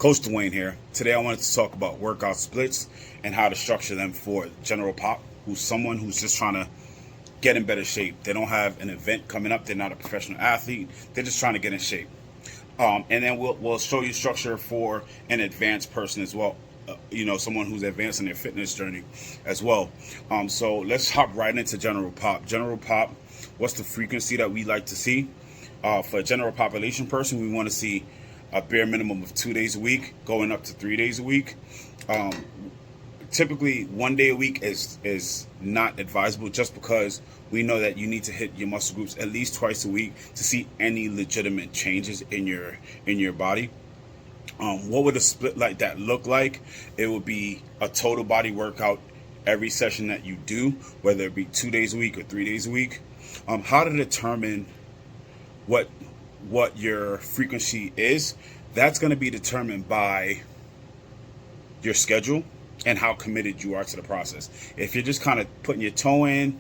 Coach Dwayne here. Today I wanted to talk about workout splits and how to structure them for General Pop, who's someone who's just trying to get in better shape. They don't have an event coming up. They're not a professional athlete. They're just trying to get in shape. And then we'll show you structure for an advanced person as well. Someone who's advanced in their fitness journey as well. So let's hop right into General Pop. General Pop, what's the frequency that we like to see? For a general population person, we want to see a bare minimum of 2 days a week, going up to 3 days a week. Typically, 1 day a week is not advisable, just because we know that you need to hit your muscle groups at least twice a week to see any legitimate changes in your body. What would a split like that look like? It would be a total body workout every session that you do, whether it be 2 days a week or 3 days a week. How to determine what your frequency is? That's going to be determined by your schedule and how committed you are to the process. If you're just kind of putting your toe in,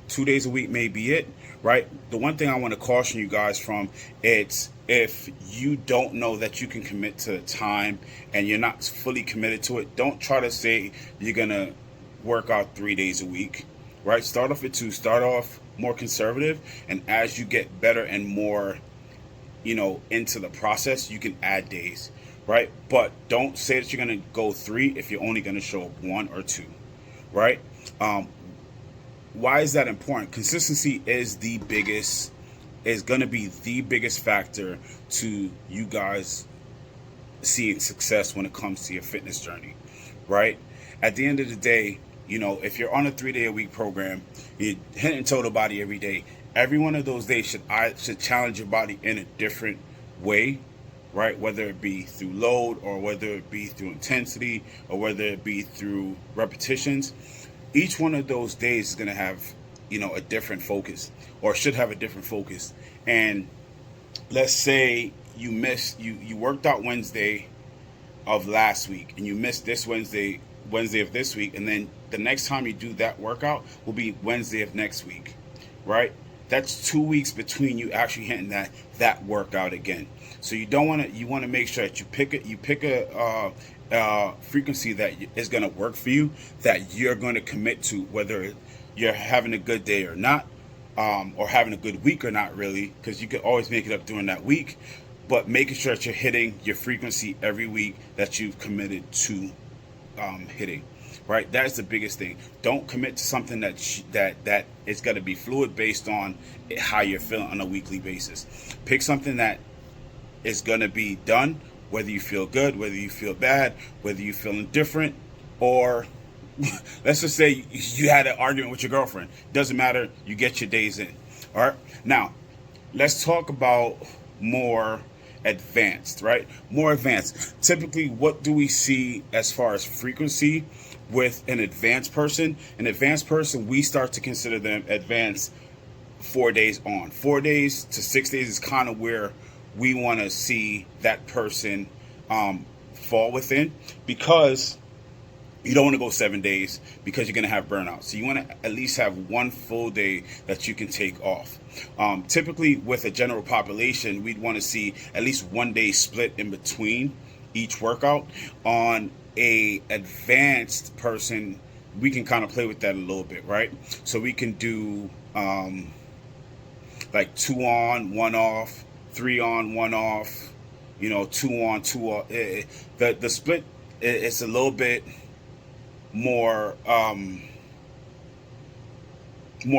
2 days a week may be it, right? The one thing I want to caution you guys from, it's if you don't know that you can commit to time and you're not fully committed to it, don't try to say you're going to work out 3 days a week, right? Start off at 2, start off more conservative, and as you get better and more into the process, you can add days, right? But don't say that you're going to go 3 if you're only going to show up 1 or 2, right? Why is that important? Consistency is going to be the biggest factor to you guys seeing success when it comes to your fitness journey, right? At the end of the day, if you're on a 3-day-a-week program, you're hitting total body every day. Every one of those days should challenge your body in a different way, right? Whether it be through load, or whether it be through intensity, or whether it be through repetitions. Each one of those days is going to have, a different focus, or should have a different focus. And let's say you worked out Wednesday of last week, and you missed this Wednesday of this week, and then the next time you do that workout will be Wednesday of next week, right? That's 2 weeks between you actually hitting that workout again. So you want to make sure that you pick a frequency that is going to work for you, that you're going to commit to, whether you're having a good day or not, or having a good week or not, really, because you can always make it up during that week. But making sure that you're hitting your frequency every week that you've committed to hitting. Right, that's the biggest thing. Don't commit to something that is going to be fluid based on how you're feeling on a weekly basis. Pick something that is going to be done, whether you feel good, whether you feel bad, whether you're feeling different, or let's just say you had an argument with your girlfriend. Doesn't matter. You get your days in. All right. Now, let's talk about more advanced, right? More advanced. Typically, what do we see as far as frequency with an advanced person? An advanced person, we start to consider them advanced 4 days on. 4 days to 6 days is kind of where we want to see that person fall within, because you don't want to go 7 days, because you're going to have burnout. So you want to at least have 1 full day that you can take off. Typically with a general population, we'd want to see at least 1 day split in between each workout. On a advanced person, we can kind of play with that a little bit, right? So we can do like 2 on, 1 off, 3 on, 1 off, 2 on, 2 off. The split is a little bit more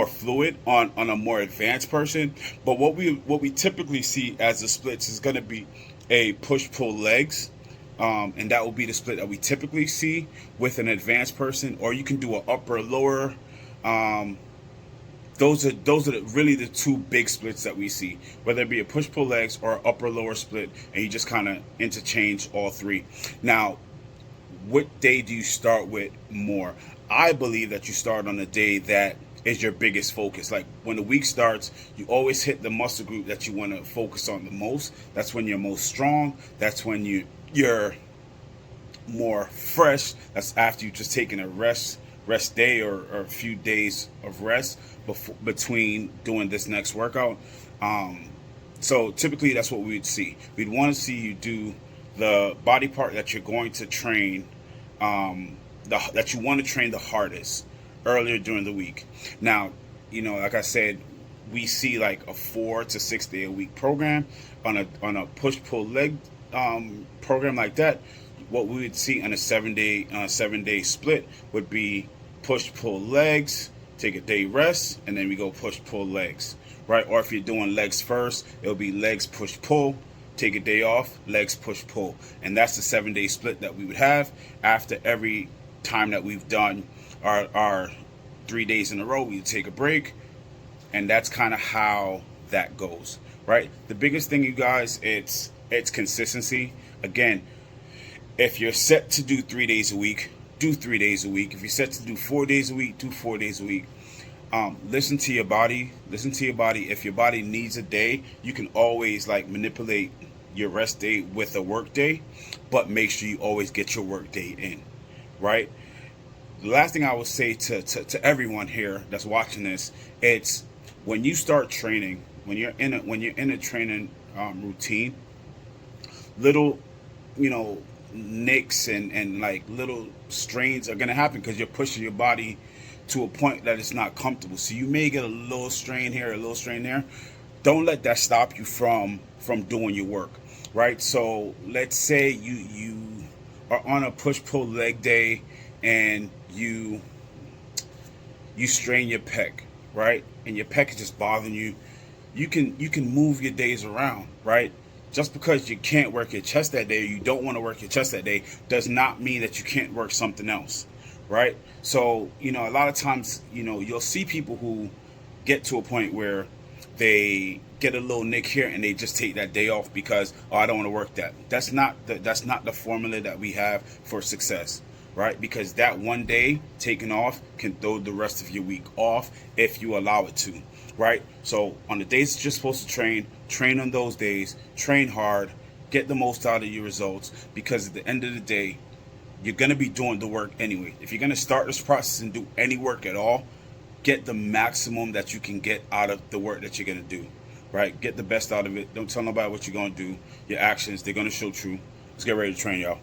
fluid on a more advanced person. But what we typically see as the splits is going to be a push-pull legs. And that will be the split that we typically see with an advanced person. Or you can do an upper lower. Those are really the 2 big splits that we see, whether it be a push pull legs or upper lower split, and you just kind of interchange all 3. Now, what day do you start with more? I believe that you start on the day that is your biggest focus. Like when the week starts, you always hit the muscle group that you want to focus on the most. That's when you're most strong. That's when you're more fresh. That's after you've just taken a rest day or a few days of rest between doing this next workout. So typically that's what we'd see. We'd want to see you do the body part that you're going to train, that you want to train the hardest earlier during the week. Now, like I said, we see like a 4 to 6 day a week program on a push pull leg program like that. What we would see on a 7 day split would be push pull legs, take a day rest, and then we go push pull legs, right? Or if you're doing legs first, it'll be legs push pull, take a day off, legs push pull, and that's the 7 day split that we would have. After every time that we've done our 3 days in a row, we take a break, and that's kind of how that goes, right? The biggest thing, you guys, it's consistency. Again, if you're set to do 3 days a week, do 3 days a week. If you're set to do 4 days a week, do 4 days a week. Listen to your body. Listen to your body. If your body needs a day, you can always like manipulate your rest day with a work day, but make sure you always get your work day in, right? The last thing I would say to everyone here that's watching this, it's when you start training, when you're in a training routine, little nicks and like little strains are gonna happen because you're pushing your body to a point that it's not comfortable. So you may get a little strain here, a little strain there. Don't let that stop you from doing your work, right? So let's say you are on a push pull leg day and you strain your pec, right? And your pec is just bothering you. You can move your days around, right? Just because you can't work your chest that day, or you don't want to work your chest that day, does not mean that you can't work something else, right? So, a lot of times, you'll see people who get to a point where they get a little nick here and they just take that day off because, I don't want to work that. That's not the formula that we have for success, right? Because that one day taken off can throw the rest of your week off if you allow it to, right? So on the days that you're supposed to train on those days, train hard, get the most out of your results, because at the end of the day, you're going to be doing the work anyway. If you're going to start this process and do any work at all, get the maximum that you can get out of the work that you're going to do, right? Get the best out of it. Don't tell nobody what you're going to do. Your actions, they're going to show true. Let's get ready to train, y'all.